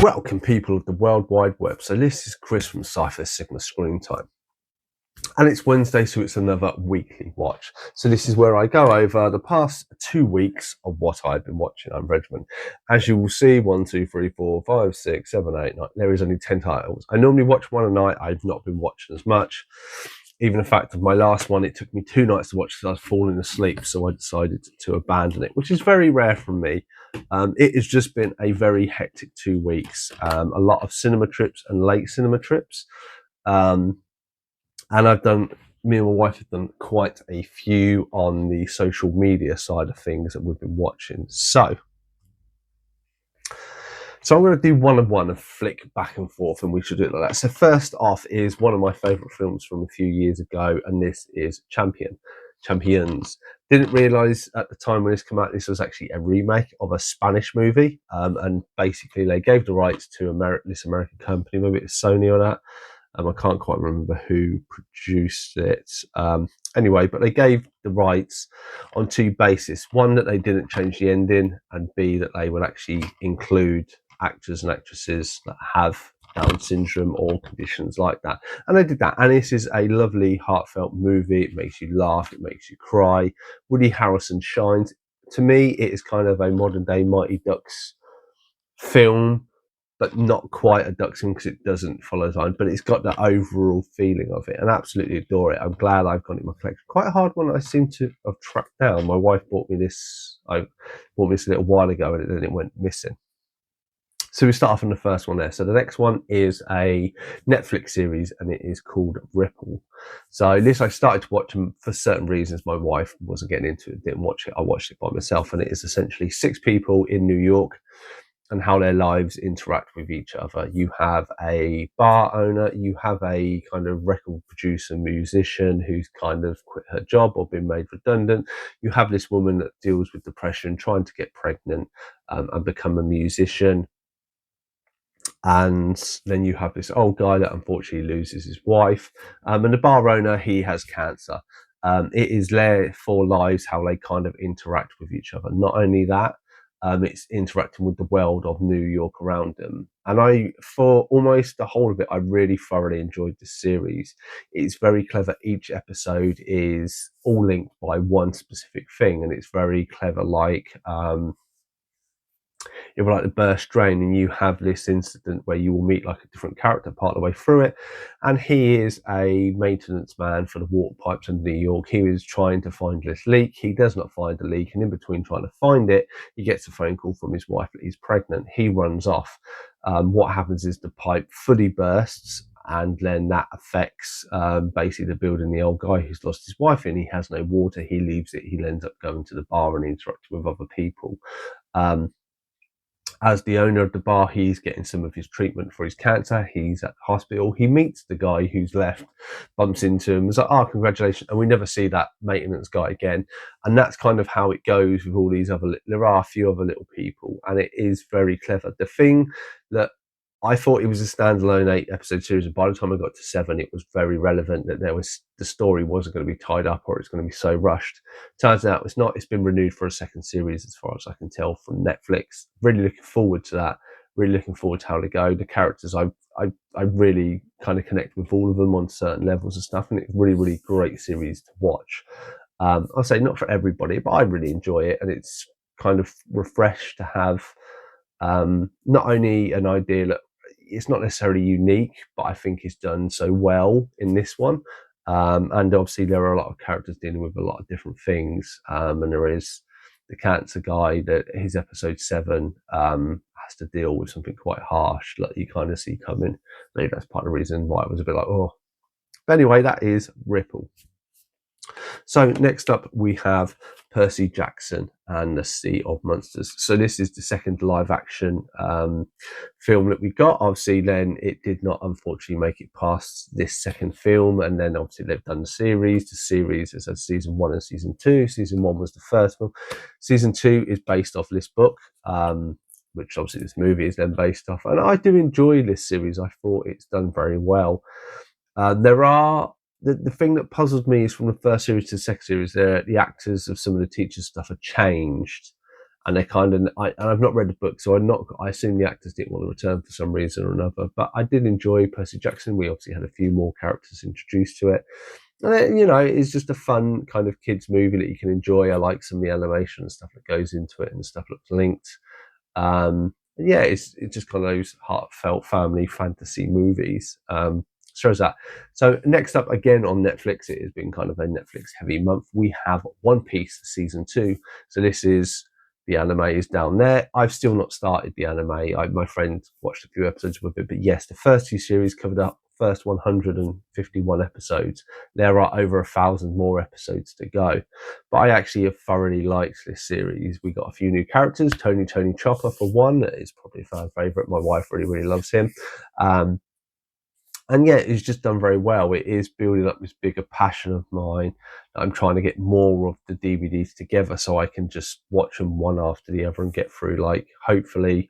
Welcome, people of the World Wide Web. So this is Chris from Cypher Sigma Screen Time. And it's Wednesday, so it's another weekly watch. So this is where I go over the past 2 weeks of what I've been watching. I'm Regiment. As you will see, 1, 2, 3, 4, 5, 6, 7, 8, 9. There is only 10 titles. I normally watch one a night. I've not been watching as much. Even the fact of my last one, it took me 2 nights to watch because I was falling asleep. So I decided to abandon it, which is very rare from me. It has just been a very hectic 2 weeks. A lot of cinema trips and late cinema trips. And me and my wife have done quite a few on the social media side of things that we've been watching. So I'm going to do one and flick back and forth, and we should do it like that. So first off is one of my favourite films from a few years ago, and this is Champions. Didn't realise at the time when this came out, this was actually a remake of a Spanish movie, and basically they gave the rights to this American company, maybe it's Sony or that. I can't quite remember who produced it. Anyway, but they gave the rights on 2 bases. One, that they didn't change the ending, and B, that they would actually include actors and actresses that have Down syndrome or conditions like that. And they did that. And this is a lovely, heartfelt movie. It makes you laugh. It makes you cry. Woody Harrelson shines. To me, it is kind of a modern day Mighty Ducks film, but not quite a Ducks film because it doesn't follow the line, but it's got the overall feeling of it, and I absolutely adore it. I'm glad I've got it in my collection. Quite a hard one I seem to have tracked down. My wife bought me this a little while ago, and then it went missing. So we start off on the first one there. So the next one is a Netflix series, and it is called Ripple. So this I started to watch for certain reasons. My wife wasn't getting into it, didn't watch it. I watched it by myself, and it is essentially 6 people in New York and how their lives interact with each other. You have a bar owner, you have a kind of record producer, musician who's kind of quit her job or been made redundant. You have this woman that deals with depression, trying to get pregnant and become a musician. And then you have this old guy that unfortunately loses his wife. And the bar owner, he has cancer. It is their 4 lives, how they kind of interact with each other. Not only that, it's interacting with the world of New York around them. And for almost the whole of it, I really thoroughly enjoyed this series. It's very clever. Each episode is all linked by one specific thing, and it's very clever. Like, you have like the burst drain, and you have this incident where you will meet like a different character part of the way through it, and he is a maintenance man for the water pipes in New York. He is trying to find this leak. He does not find the leak, and in between trying to find it, he gets a phone call from his wife that he's pregnant. He runs off. What happens is the pipe fully bursts, and then that affects basically the building. The old guy who's lost his wife in, he has no water. He leaves it. He ends up going to the bar and interacting with other people. As the owner of the bar, he's getting some of his treatment for his cancer. He's at the hospital. He meets the guy who's left, bumps into him. It's like, oh, congratulations. And we never see that maintenance guy again. And that's kind of how it goes with all these there are a few other little people, and it is very clever. The thing that I thought it was a standalone 8-episode series, and by the time I got to 7, it was very relevant that the story wasn't going to be tied up or it's going to be so rushed. Turns out it's not. It's been renewed for a second series, as far as I can tell, from Netflix. Really looking forward to that. Really looking forward to how they go. The characters, I really kind of connect with all of them on certain levels and stuff, and it's really, really great series to watch. I'll say not for everybody, but I really enjoy it, and it's kind of refreshed to have not only an idea that it's not necessarily unique, but I think it's done so well in this one. And obviously there are a lot of characters dealing with a lot of different things. And there is the cancer guy that his episode 7 has to deal with something quite harsh that you kind of see coming. Maybe that's part of the reason why it was a bit like, oh. But anyway, that is Ripple. So next up we have Percy Jackson and the Sea of Monsters. So this is the second live action film that we got. Obviously then it did not unfortunately make it past this second film, and then obviously they've done the series. The series is season 1 and season 2. Season 1 was the first film. Season 2 is based off this book, which obviously this movie is then based off. And I do enjoy this series. I thought it's done very well. The thing that puzzled me is from the first series to the second series, the actors of some of the teachers' stuff are changed. and they kind of, and I've not read the book, so I assume the actors didn't want to return for some reason or another. But I did enjoy Percy Jackson. We obviously had a few more characters introduced to it. And it's just a fun kind of kids movie that you can enjoy. I like some of the animation and stuff that goes into it, and stuff looks linked. Yeah, it's just kind of those heartfelt family fantasy movies. So is that. So next up, again on Netflix, it has been kind of a Netflix heavy month. We have One Piece season 2. So this is, the anime is down there. I've still not started the anime. My friend watched a few episodes with it, but yes, the first 2 series covered up first 151 episodes. There are over 1,000 more episodes to go, but I actually have thoroughly liked this series. We got a few new characters. Tony Chopper, for one, is probably a fan favorite. My wife really loves him. And yeah, it's just done very well. It is building up this bigger passion of mine. I'm trying to get more of the DVDs together so I can just watch them one after the other and get through. Like, hopefully,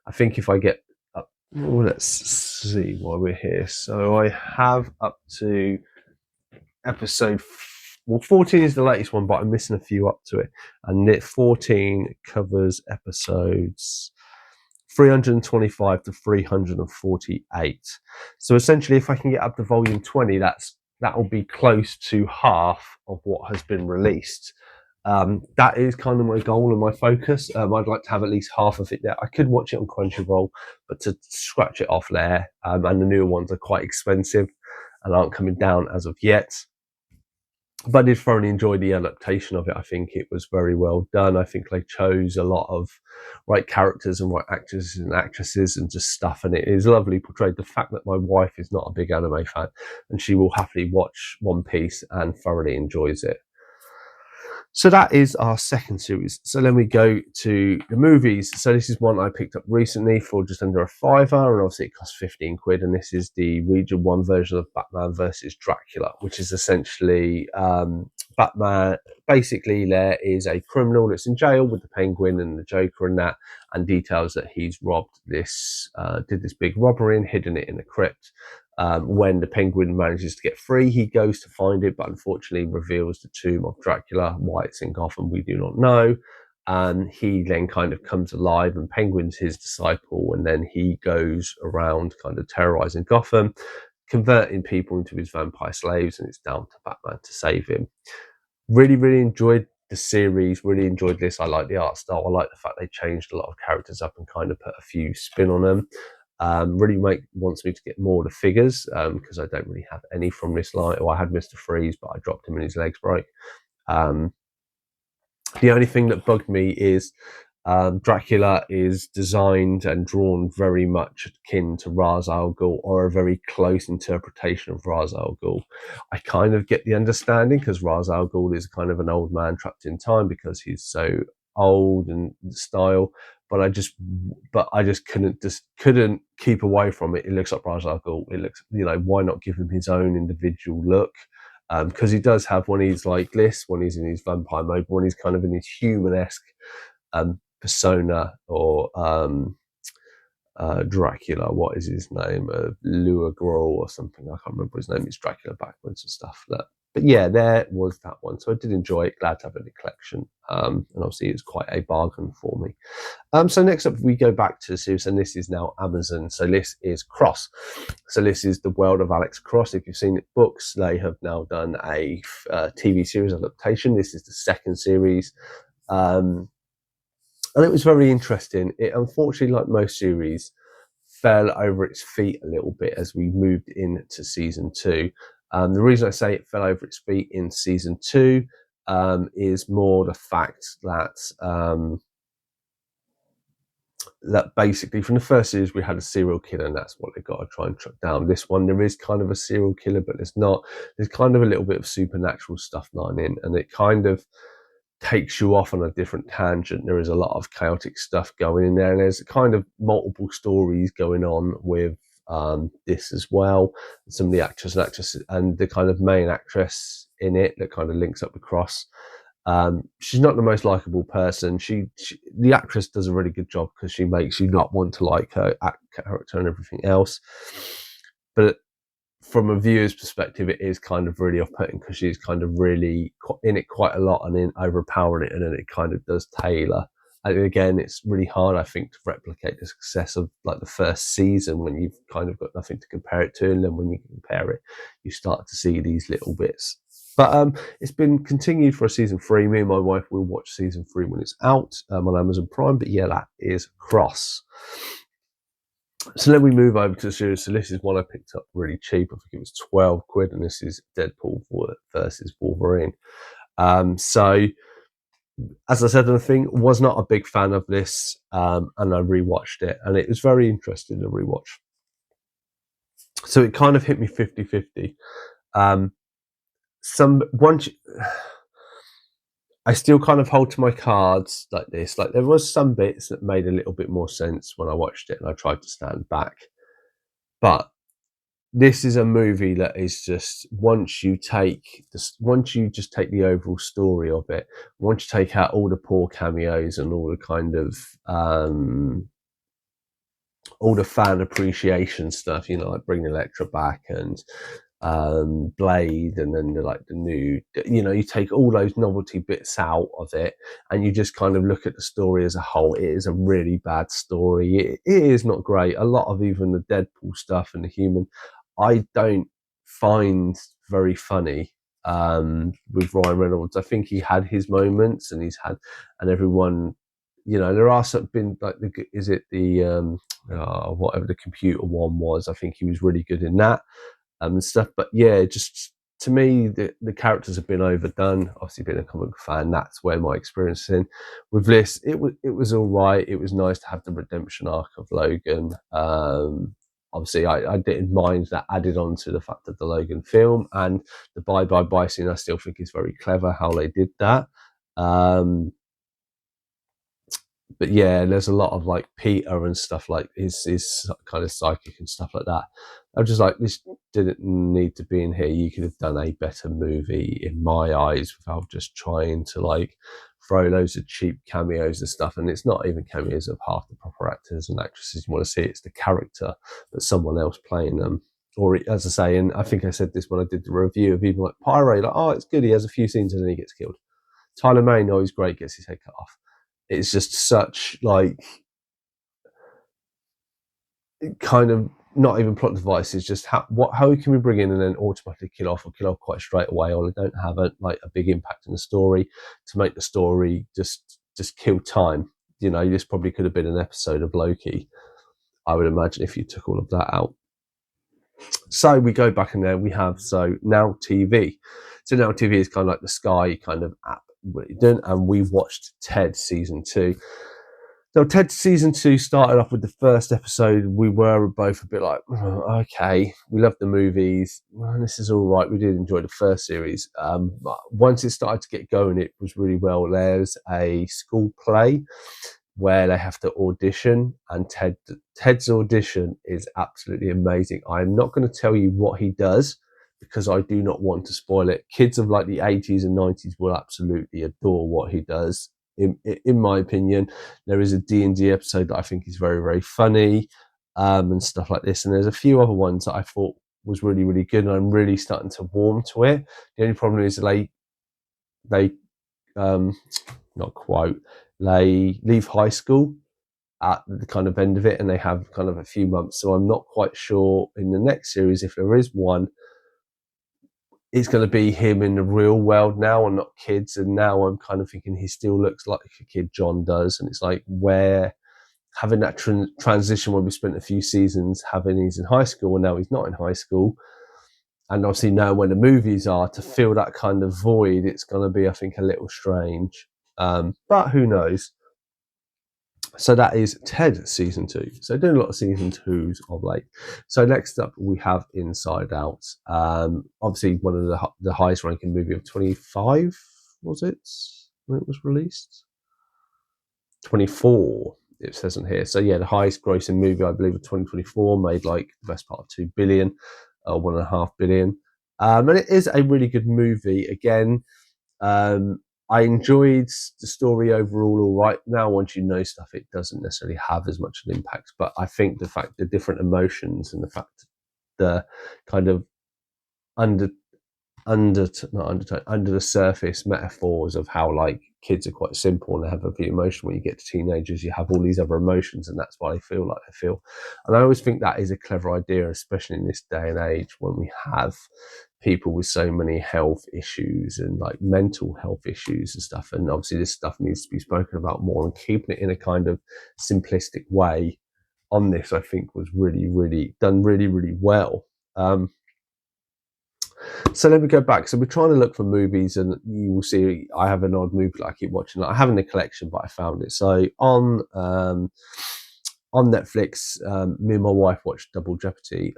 I think if I get up, let's see why we're here. So I have up to episode, 14 is the latest one, but I'm missing a few up to it. And 14 covers episodes 325 to 348. So essentially, if I can get up to volume 20, that will be close to half of what has been released. That is kind of my goal and my focus. I'd like to have at least half of it there. I could watch it on Crunchyroll, but to scratch it off there, and the newer ones are quite expensive and aren't coming down as of yet. But I did thoroughly enjoy the adaptation of it. I think it was very well done. I think they chose a lot of right characters and right actors and actresses and just stuff. And it is lovely portrayed. The fact that my wife is not a big anime fan and she will happily watch One Piece and thoroughly enjoys it. So that is our second series. So then we go to the movies. So this is one I picked up recently for just under a £5, and obviously it costs 15 quid. And this is the Region 1 version of Batman versus Dracula, which is essentially Batman. Basically, there is a criminal that's in jail with the Penguin and the Joker and that, and details that he's robbed this, did this big robbery and hidden it in a crypt. When the Penguin manages to get free, he goes to find it, but unfortunately reveals the tomb of Dracula. Why it's in Gotham, we do not know. He then kind of comes alive, and Penguin's his disciple, and then he goes around kind of terrorizing Gotham, converting people into his vampire slaves, and it's down to Batman to save him. Really enjoyed the series, really enjoyed this. I like the art style. I like the fact they changed a lot of characters up and kind of put a few spin on them. Really wants me to get more of the figures, because I don't really have any from this line. Well, I had Mr. Freeze, but I dropped him and his legs broke. The only thing that bugged me is Dracula is designed and drawn very much akin to Ra's al Ghul, or a very close interpretation of Ra's al Ghul. I kind of get the understanding, because Ra's al Ghul is kind of an old man trapped in time because he's so old and style. But I just couldn't keep away from it. It looks like Ra's al Ghul. It looks, why not give him his own individual look? Because he does have, when he's like this, when he's in his vampire mode, when he's kind of in his human-esque persona, or Dracula, what is his name? Lua Grohl or something. I can't remember his name. It's Dracula backwards and stuff. But yeah, there was that one. So I did enjoy it. Glad to have it in the collection. And obviously it's quite a bargain for me. So next up, we go back to the series, and this is now Amazon. So this is Cross. So this is the world of Alex Cross. If you've seen it books, they have now done a TV series adaptation. This is the second series. And it was very interesting. It, unfortunately, like most series, fell over its feet a little bit as we moved into season 2. The reason I say it fell over its feet in season 2 is more the fact that that basically from the first series we had a serial killer, and that's what they've got to try and track down. This one, there is kind of a serial killer, but there's not. There's kind of a little bit of supernatural stuff lying in, and it kind of takes you off on a different tangent. There is a lot of chaotic stuff going in there, and there's kind of multiple stories going on with this as well. Some of the actors and actresses, and the kind of main actress in it that kind of links up across. She's not the most likable person. The actress does a really good job, because she makes you not want to like her character and everything else. But from a viewer's perspective, it is kind of really off-putting, because she's kind of really in it quite a lot and in overpowering it, and then it kind of does tailor And again, it's really hard, I think, to replicate the success of like the first season when you've kind of got nothing to compare it to, and then when you compare it, you start to see these little bits. But it's been continued for a season 3. Me and my wife will watch season 3 when it's out on Amazon Prime. But yeah, that is Cross. So then we move over to the series. So this is one I picked up really cheap. I think it was 12 quid, and this is Deadpool versus Wolverine. So as I said in the thing, was not a big fan of this, and I rewatched it, and it was very interesting to rewatch. So it kind of hit me 50-50. I still kind of hold to my cards like this. Like there was some bits that made a little bit more sense when I watched it, and I tried to stand back. But this is a movie that is just once you just take the overall story of it, once you take out all the poor cameos and all the kind of all the fan appreciation stuff, like bring Elektra back and Blade, and then the new, you take all those novelty bits out of it, and you just kind of look at the story as a whole. It is a really bad story. It is not great. A lot of even the Deadpool stuff and the human, I don't find very funny with Ryan Reynolds. I think he had his moments, and everyone, there are some been like whatever the computer one was. I think he was really good in that and stuff. But yeah, just to me, the characters have been overdone. Obviously, being a comic book fan, that's where my experience is in. With this, it was all right. It was nice to have the redemption arc of Logan. Obviously, I didn't mind that added on to the fact of the Logan film, and the bye scene I still think is very clever how they did that. But yeah, there's a lot of like Peter and stuff, like his kind of psychic and stuff like that. I'm just like, this didn't need to be in here. You could have done a better movie in my eyes without just trying to like throw loads of cheap cameos and stuff. And it's not even cameos of half the proper actors and actresses you want to see. It's the character, but someone else playing them. Or as I say, and I think I said this when I did the review of even like Pyro, like, oh, it's good. He has a few scenes and then he gets killed. Tyler Mane, oh, he's great, gets his head cut off. It's just such like kind of not even plot devices. Just how can we bring in and then automatically kill off quite straight away, or they don't have a big impact in the story to make the story just kill time. This probably could have been an episode of Loki, I would imagine, if you took all of that out. So we go back in there. We have Now TV. So Now TV is kind of like the Sky kind of app, and we watched Ted season 2. So Ted season 2 started off with the first episode. We were both a bit like, okay, we love the movies. Well, this is all right. We did enjoy the first series. But once it started to get going, it was really well. There's a school play where they have to audition, and Ted's audition is absolutely amazing. I'm not going to tell you what he does because I do not want to spoil it. Kids of like the 80s and 90s will absolutely adore what he does. In my opinion, there is a D&D episode that I think is very, very funny and stuff like this. And there's a few other ones that I thought was really, really good, and I'm really starting to warm to it. The only problem is they leave high school at the kind of end of it, and they have kind of a few months. So I'm not quite sure in the next series, if there is one, it's going to be him in the real world now and not kids. And now I'm kind of thinking he still looks like a kid, John does. And it's like, where having that transition when we spent a few seasons having he's in high school and now he's not in high school. And obviously now when the movies are, to fill that kind of void, it's going to be, I think, a little strange. But who knows? So that is Ted season 2. So doing a lot of season 2s of late. So next up we have Inside Out. Obviously one of the highest ranking movie of 25, was it, when it was released? 24, it says on here. So yeah, the highest grossing movie, I believe, of 2024, made like the best part of 2 billion, 1.5 billion. And it is a really good movie. Again, I enjoyed the story overall all right. Now, once you know stuff, it doesn't necessarily have as much of an impact. But I think the different emotions and the fact the kind of under the surface metaphors of how like kids are quite simple and they have a bit emotion. When you get to teenagers, you have all these other emotions, and that's why they feel like they feel. And I always think that is a clever idea, especially in this day and age when we have people with so many health issues and like mental health issues and stuff. And obviously this stuff needs to be spoken about more, and keeping it in a kind of simplistic way on this, I think, was really, really done really, really well. So let me go back. So we're trying to look for movies, and you will see I have an odd movie that I keep watching. I have in the collection, but I found it. So on Netflix, me and my wife watched Double Jeopardy.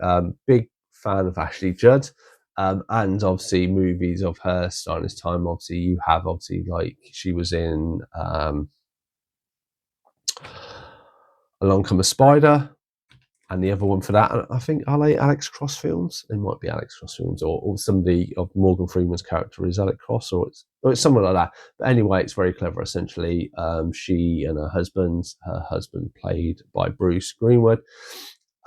Big fan of Ashley Judd. And obviously movies of her starting this time. Obviously you have like she was in Along Come a Spider, and the other one for that, I think, are they Alex Cross films? They might be Alex Cross films, or somebody of Morgan Freeman's character is Alex Cross, or it's something like that. But anyway, it's very clever. Essentially, she and her husband played by Bruce Greenwood,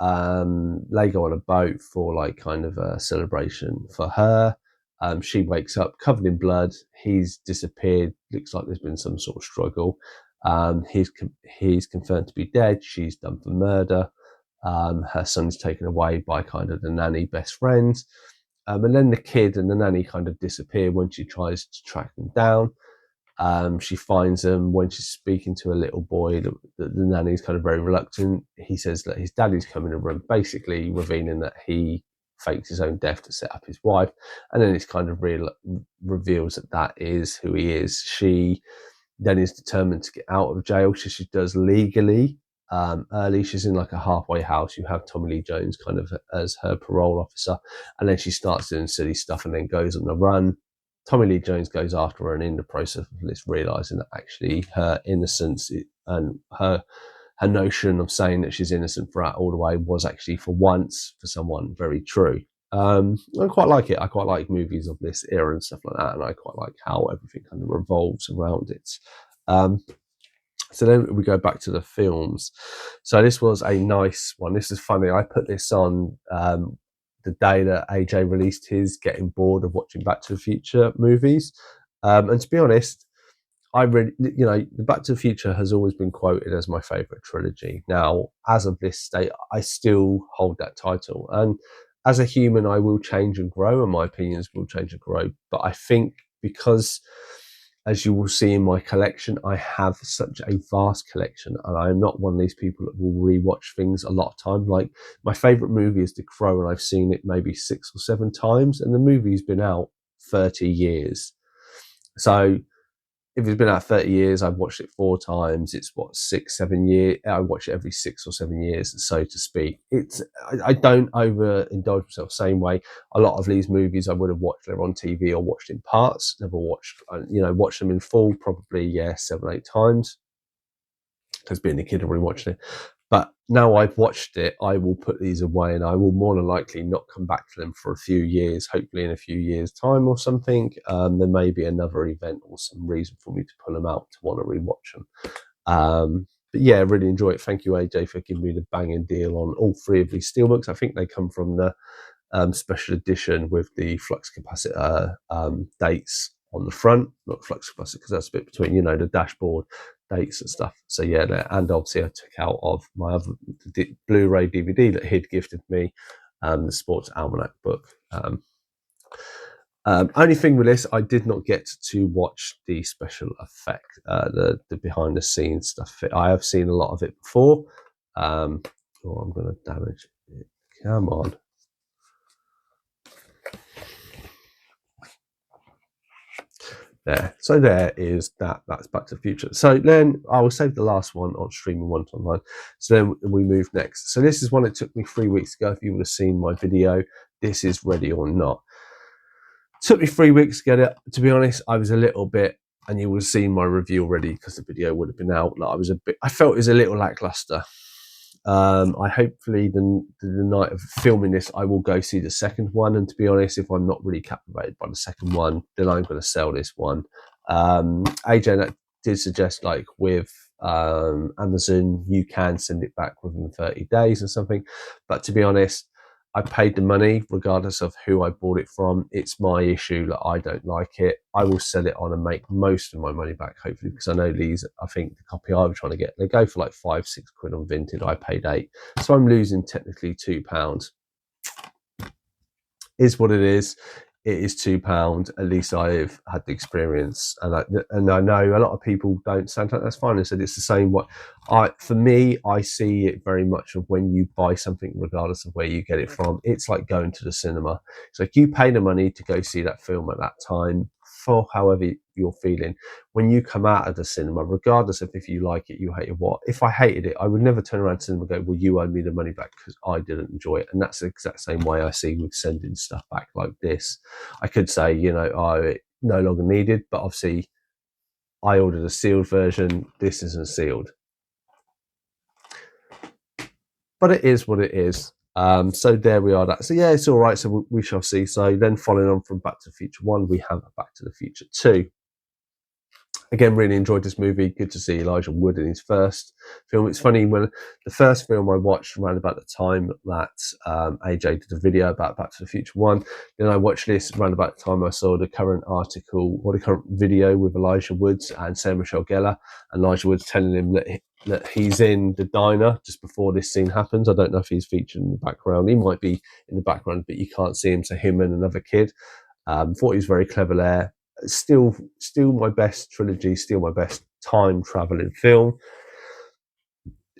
they go on a boat for like kind of a celebration for her. She wakes up covered in blood. He's disappeared. Looks like there's been some sort of struggle. He's confirmed to be dead. She's done for murder. Her son's taken away by kind of the nanny best friends. And then the kid and the nanny kind of disappear when she tries to track them down. She finds them when she's speaking to a little boy. The nanny's kind of very reluctant. He says that his daddy's come in the room, basically revealing that he faked his own death to set up his wife. And then it's kind of reveals that that is who he is. She then is determined to get out of jail. She does legally. Early, she's in like a halfway house. You have Tommy Lee Jones kind of as her parole officer, and then she starts doing silly stuff and then goes on the run. Tommy Lee Jones goes after her, and in the process of this, realizing that actually her innocence and her notion of saying that she's innocent throughout all the way was actually for once for someone very true. I quite like it. I quite like movies of this era and stuff like that, and I quite like how everything kind of revolves around it. So then we go back to the films. So this was a nice one. This is funny. I put this on the day that AJ released his Getting Bored of Watching Back to the Future movies. And to be honest, I really, the Back to the Future has always been quoted as my favourite trilogy. Now, as of this state, I still hold that title. And as a human, I will change and grow, and my opinions will change and grow. But I think because, as you will see in my collection, I have such a vast collection, and I am not one of these people that will rewatch things a lot of time. Like, my favourite movie is The Crow, and I've seen it maybe 6 or 7 times, and the movie's been out 30 years. So if it's been out 30 years, I've watched it 4 times. It's 6, 7 years. I watch it every 6 or 7 years, so to speak. I don't overindulge myself the same way. A lot of these movies I would have watched they're on TV or watched in parts. Never watched, watched them in full, probably 7, 8 times. Because being a kid, I already watched it. But now I've watched it, I will put these away, and I will more than likely not come back to them for a few years, hopefully in a few years' time or something. There may be another event or some reason for me to pull them out to want to rewatch them. But yeah, really enjoy it. Thank you, AJ, for giving me the banging deal on all 3 of these steelbooks. I think they come from the special edition with the flux capacitor dates on the front, not flux capacitor, because that's a bit between, the dashboard dates and stuff. So yeah, and obviously I took out of my other Blu-ray DVD that he'd gifted me, the Sports Almanac book. Only thing with this, I did not get to watch the special effect, the behind the scenes stuff. I have seen a lot of it before. I'm going to damage it. Come on. There. So there is that. That's Back to the Future. So then I will save the last one on streaming once online. So then we move next. So this is one that took me 3 weeks ago. If you would have seen my video, this is Ready or Not. It took me 3 weeks to get it. To be honest, I was a little bit, and you will have seen my review already because the video would have been out. Like I felt it was a little lackluster. I hopefully the night of filming this, I will go see the second one. And to be honest, if I'm not really captivated by the second one, then I'm going to sell this one. AJ did suggest, like with Amazon, you can send it back within 30 days or something. But to be honest, I paid the money regardless of who I bought it from. It's my issue that I don't like it. I will sell it on and make most of my money back, hopefully, because I know these, I think the copy I was trying to get, they go for like 5-6 quid on Vinted. I paid 8. So I'm losing technically £2. Is what it is. It is £2. At least I've had the experience, and I know a lot of people don't say that's fine. I said it's the same. For me, I see it very much of when you buy something, regardless of where you get it from. It's like going to the cinema. It's like you pay the money to go see that film at that time for however you're feeling. When you come out of the cinema, regardless of if you like it, you hate it, what. If I hated it, I would never turn around to the cinema and go, well, you owe me the money back because I didn't enjoy it. And that's the exact same way I see with sending stuff back like this. I could say, it no longer needed, but obviously I ordered a sealed version. This isn't sealed. But it is what it is. So there we are. So yeah, it's all right. So we shall see. So then following on from Back to the Future 1, we have Back to the Future 2. Again, really enjoyed this movie. Good to see Elijah Wood in his first film. It's funny, when the first film I watched around about the time that AJ did a video about Back to the Future 1, then I watched this around about the time I saw the current article, or the current video with Elijah Wood and Sarah Michelle Gellar. And Elijah Wood's telling him that he's in the diner just before this scene happens. I don't know if he's featured in the background. He might be in the background, but you can't see him. So him and another kid. Thought he was very clever there. Still my best trilogy, still my best time traveling film.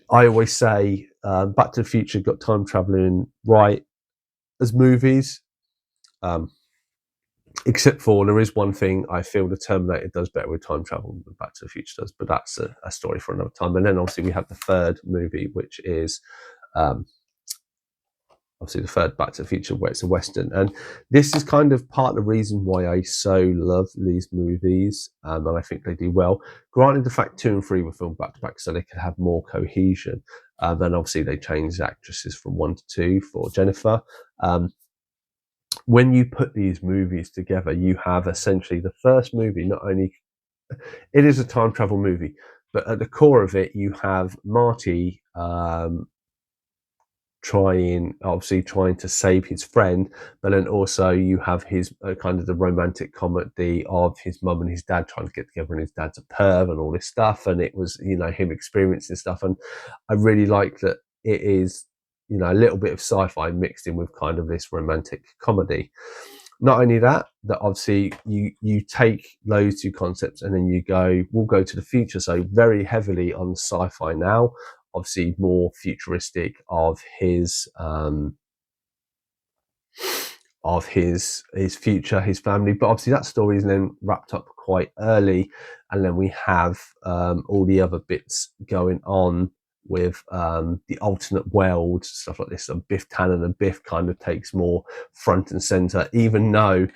I always say Back to the Future got time traveling right as movies, except for there is one thing I feel the Terminator does better with time travel than Back to the Future does, but that's a story for another time. And then obviously we have the third movie, which is obviously the third Back to the Future, where it's a Western. And this is kind of part of the reason why I so love these movies, and I think they do well. Granted, the fact 2 and 3 were filmed back to back so they could have more cohesion. Then obviously they changed the actresses from 1 to 2 for Jennifer. When you put these movies together, you have essentially the first movie, not only, it is a time travel movie, but at the core of it, you have Marty, trying to save his friend, but then also you have his kind of the romantic comedy of his mum and his dad trying to get together, and his dad's a perv and all this stuff, and it was him experiencing stuff. And I really like that it is a little bit of sci-fi mixed in with kind of this romantic comedy. Not only that obviously you take those two concepts and then we'll go to the future, so very heavily on sci-fi now, obviously more futuristic of his future, his family. But obviously that story is then wrapped up quite early, and then we have all the other bits going on with the alternate world, stuff like this. And Biff Tannen and Biff kind of takes more front and center, even though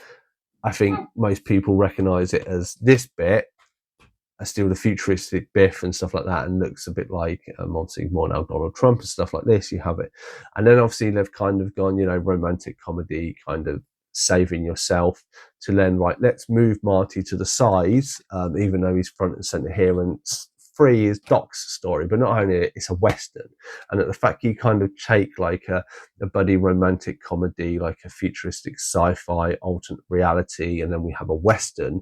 I think most people recognize it as this bit are still the futuristic Biff and stuff like that, and looks a bit like obviously more now Donald Trump and stuff like this. You have it, and then obviously they've kind of gone romantic comedy, kind of saving yourself, to then let's move Marty to the sides, even though he's front and center here. And 3 is Doc's story, but not only it's a Western, and at the fact you kind of take like a buddy romantic comedy, like a futuristic sci-fi alternate reality, and then we have a Western,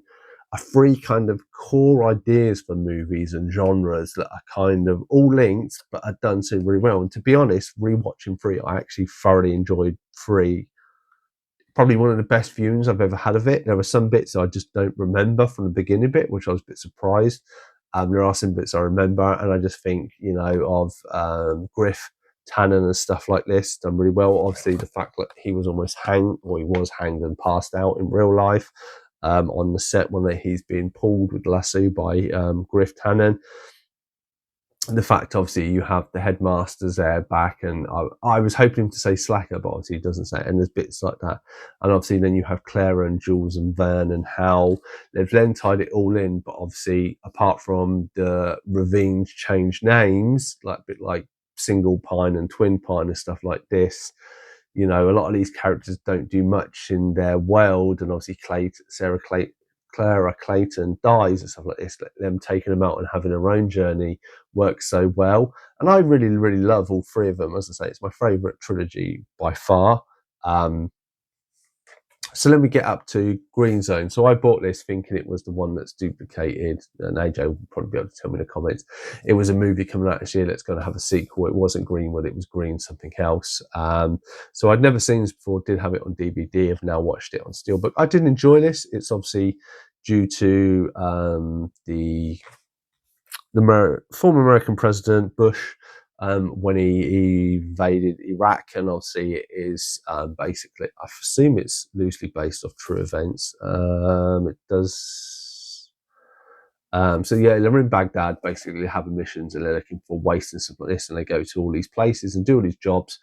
are 3 kind of core ideas for movies and genres that are kind of all linked, but are done so really well. And to be honest, rewatching 3, I actually thoroughly enjoyed 3. Probably one of the best viewings I've ever had of it. There were some bits I just don't remember from the beginning bit, which I was a bit surprised. There are some bits I remember, and I just think, of Griff Tannen and stuff like this done really well. Obviously, the fact that he was almost hanged, or he was hanged and passed out in real life on the set when he's being pulled with lasso by Griff Tannen. The fact, obviously, you have the headmasters there back, and I was hoping to say Slacker, but obviously he doesn't say it, and there's bits like that. And obviously then you have Clara and Jules and Vern, and how they've then tied it all in. But obviously, apart from the ravines changed names, like a bit like Single Pine and Twin Pine and stuff like this, a lot of these characters don't do much in their world. And obviously Clara Clayton dies and stuff like this, them taking them out and having their own journey works so well. And I really, really love all 3 of them. As I say, it's my favourite trilogy by far. So let me get up to Green Zone. So I bought this thinking it was the one that's duplicated, and AJ will probably be able to tell me in the comments. It was a movie coming out this year that's going to have a sequel. It wasn't Greenwood, it was Green something else. So I'd never seen this before, did have it on DVD, I've now watched it on Steelbook. I did enjoy this. It's obviously due to the former American President Bush, when he invaded Iraq, and obviously it is basically, I assume it's loosely based off true events. It does. So yeah, they're in Baghdad, basically having missions, and they're looking for waste and stuff like this, and they go to all these places and do all these jobs,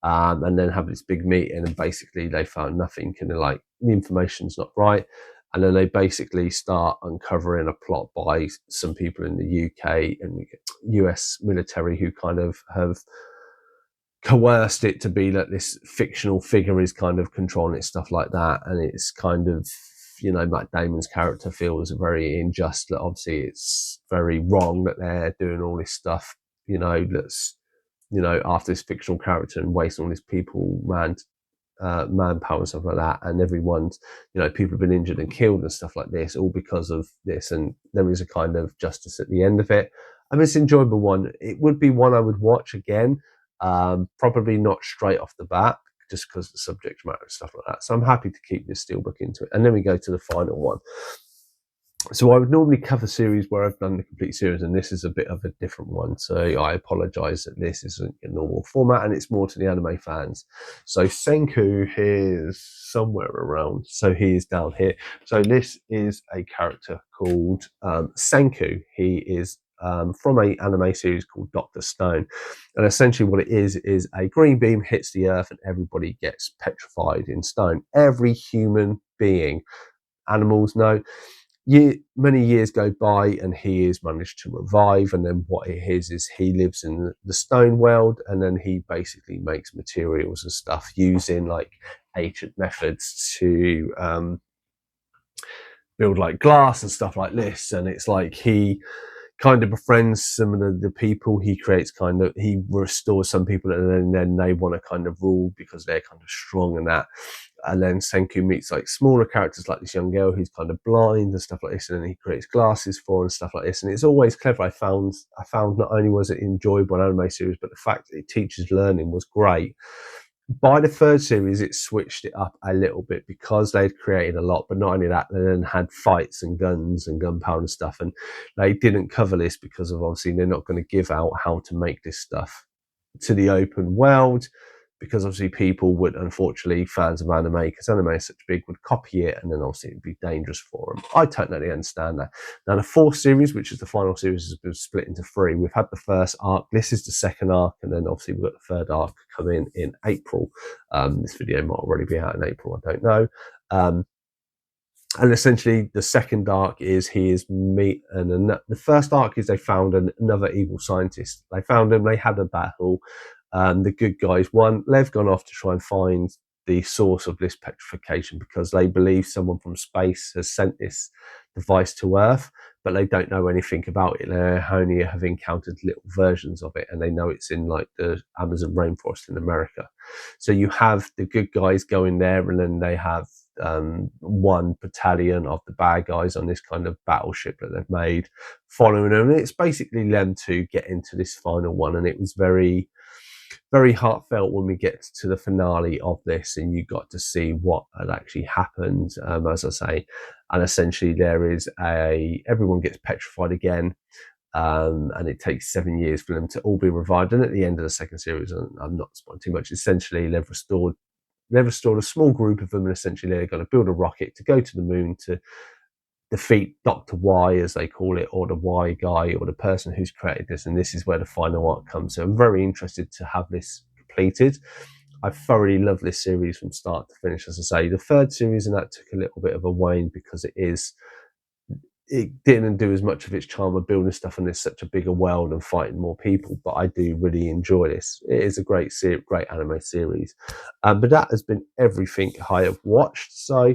and then have this big meeting, and basically they found nothing, and they're like, the information's not right. And then they basically start uncovering a plot by some people in the UK and US military who kind of have coerced it to be that this fictional figure is kind of controlling it, stuff like that. And it's kind of, Matt Damon's character feels very unjust, that obviously it's very wrong that they're doing all this stuff, that's, after this fictional character, and wasting all these people, manpower and stuff like that, and everyone's, people have been injured and killed and stuff like this, all because of this, and there is a kind of justice at the end of it. I mean, it's an enjoyable one. It would be one I would watch again, probably not straight off the bat, just because of the subject matter and stuff like that. So I'm happy to keep this Steelbook into it. And then we go to the final one. So I would normally cover series where I've done the complete series, and this is a bit of a different one. So I apologize that this isn't a normal format, and it's more to the anime fans. So Senku is somewhere around. So he is down here. So this is a character called Senku. He is from an anime series called Dr. Stone. And essentially what it is a green beam hits the earth and everybody gets petrified in stone. Every human being. Animals, no. Many years go by and he is managed to revive, and then what it is he lives in the stone world, and then he basically makes materials and stuff using like ancient methods to build like glass and stuff like this. And it's like he kind of befriends some of the people. He creates he restores some people, and then they want to kind of rule because they're kind of strong and that. And then Senku meets like smaller characters like this young girl who's kind of blind and stuff like this, and then he creates glasses for her and stuff like this. And it's always clever. I found not only was it enjoyable an anime series, but the fact that it teaches learning was great. By the third series, it switched it up a little bit because they'd created a lot, but not only that, they then had fights and guns and gunpowder and stuff, and they didn't cover this because of, obviously, they're not going to give out how to make this stuff to the open world, because obviously people would, unfortunately, fans of anime, because anime is such big, would copy it, and then obviously it'd be dangerous for them. I totally understand that. Now the fourth series, which is the final series, has been split into three. We've had the first arc, this is the second arc, and then obviously we've got the third arc coming in April. This video might already be out in April, I don't know. And essentially the second arc is the first arc is they found another evil scientist. They found him, they had a battle. The good guys won. They've gone off to try and find the source of this petrification because they believe someone from space has sent this device to Earth, but they don't know anything about it. They only have encountered little versions of it, and they know it's in like the Amazon rainforest in America. So you have the good guys going there, and then they have one battalion of the bad guys on this kind of battleship that they've made following them. And it's basically them to get into this final one, and it was very, very heartfelt when we get to the finale of this, and you got to see what had actually happened, as I say. And essentially everyone gets petrified again, and it takes 7 years for them to all be revived. And at the end of the second series, and I'm not spoiling too much, essentially they've restored a small group of them, and essentially they're going to build a rocket to go to the moon to defeat Dr. Y, as they call it, or the Y guy, or the person who's created this. And this is where the final arc comes. So I'm very interested to have this completed. I thoroughly love this series from start to finish. As I say, the third series, and that took a little bit of a wane because it didn't do as much of its charm of building stuff, and it's such a bigger world and fighting more people. But I do really enjoy this. It is a great anime series. But that has been everything I have watched. So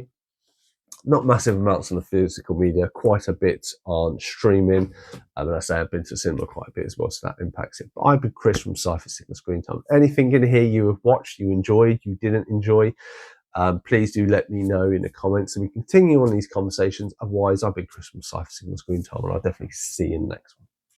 not massive amounts on the physical media, quite a bit on streaming. And I say I've been to cinema quite a bit as well, so that impacts it. But I've been Chris from Cypher Signal Screen Time. Anything in here you have watched, you enjoyed, you didn't enjoy, please do let me know in the comments, and we continue on these conversations. Otherwise, I've been Chris from Cypher Signal Screen Time, and I'll definitely see you in the next one.